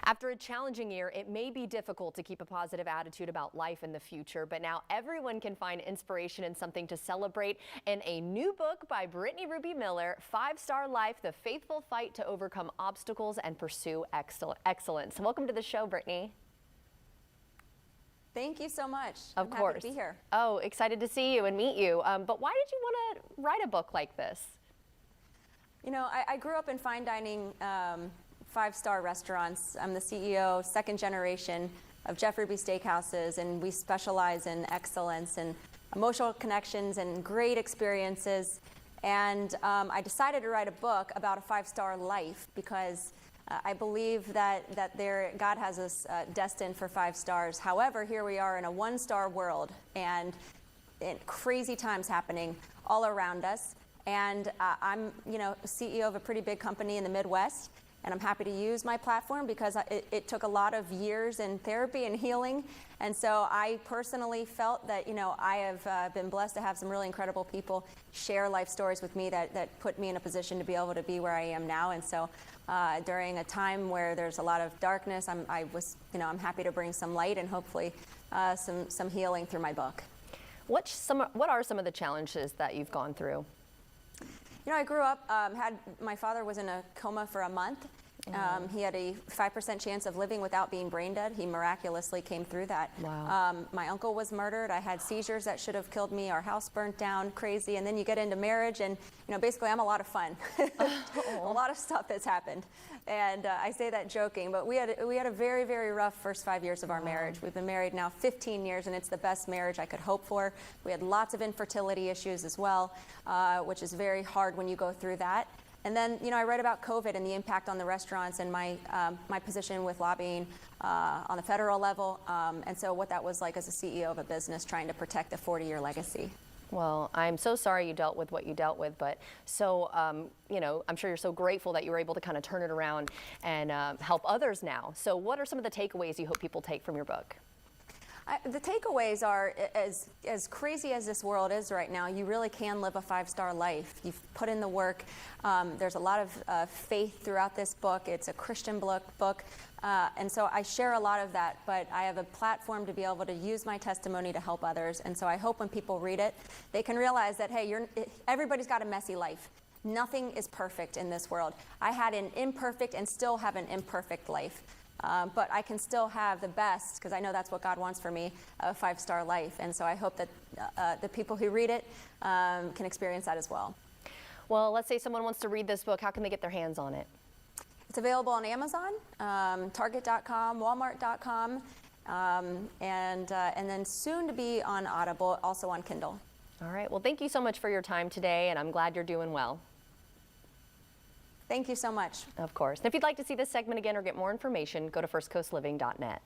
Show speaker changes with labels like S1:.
S1: After a challenging year, it may be difficult to keep a positive attitude about life in the future, but now everyone can find inspiration and something to celebrate in a new book by Britney Ruby Miller, 5-Star Life, The Faithful Fight to Overcome Obstacles and Pursue Excellence. Welcome to the show, Britney.
S2: Thank you so much.
S1: Of course.
S2: Happy to be here.
S1: Oh, excited to see you and meet you. But why did you want to write a book like this?
S2: You know, I grew up in fine dining, five-star restaurants. I'm the CEO, second generation of Jeff Ruby Steakhouses, and we specialize in excellence and emotional connections and great experiences. And I decided to write a book about a five-star life because I believe that God has us destined for 5 stars. However, here we are in a 1-star world, and crazy times happening all around us. And I'm, CEO of a pretty big company in the Midwest, and I'm happy to use my platform because it took a lot of years in therapy and healing. And so I personally felt that, I have been blessed to have some really incredible people share life stories with me that put me in a position to be able to be where I am now. And so during a time where there's a lot of darkness, I'm happy to bring some light and hopefully some healing through my book.
S1: What are some of the challenges that you've gone through?
S2: I grew up, my father was in a coma for a month. He had a 5% chance of living without being brain dead. He miraculously came through that.
S1: Wow.
S2: My uncle was murdered. I had seizures that should have killed me. Our house burnt down, crazy. And then you get into marriage and, basically I'm a lot of fun. A lot of stuff has happened. And I say that joking, but we had a very, very rough first 5 years of our marriage. We've been married now 15 years, and it's the best marriage I could hope for. We had lots of infertility issues as well, which is very hard when you go through that. And then, I read about COVID and the impact on the restaurants and my position with lobbying on the federal level, and so what that was like as a CEO of a business trying to protect a 40-year legacy.
S1: Well, I'm so sorry you dealt with what you dealt with, but so, I'm sure you're so grateful that you were able to kind of turn it around and help others now. So what are some of the takeaways you hope people take from your book?
S2: The takeaways are, as crazy as this world is right now, you really can live a 5-star life. You've put in the work. There's a lot of faith throughout this book. It's a Christian book. And so I share a lot of that, but I have a platform to be able to use my testimony to help others. And so I hope when people read it, they can realize that, hey, everybody's got a messy life. Nothing is perfect in this world. I had an imperfect and still have an imperfect life. But I can still have the best, because I know that's what God wants for me, a 5-star life. And so I hope that the people who read it can experience that as well.
S1: Well, let's say someone wants to read this book. How can they get their hands on it?
S2: It's available on Amazon, Target.com, Walmart.com, and then soon to be on Audible, also on Kindle.
S1: All right. Well, thank you so much for your time today, and I'm glad you're doing well.
S2: Thank you so much.
S1: Of course. And if you'd like to see this segment again or get more information, go to firstcoastliving.net.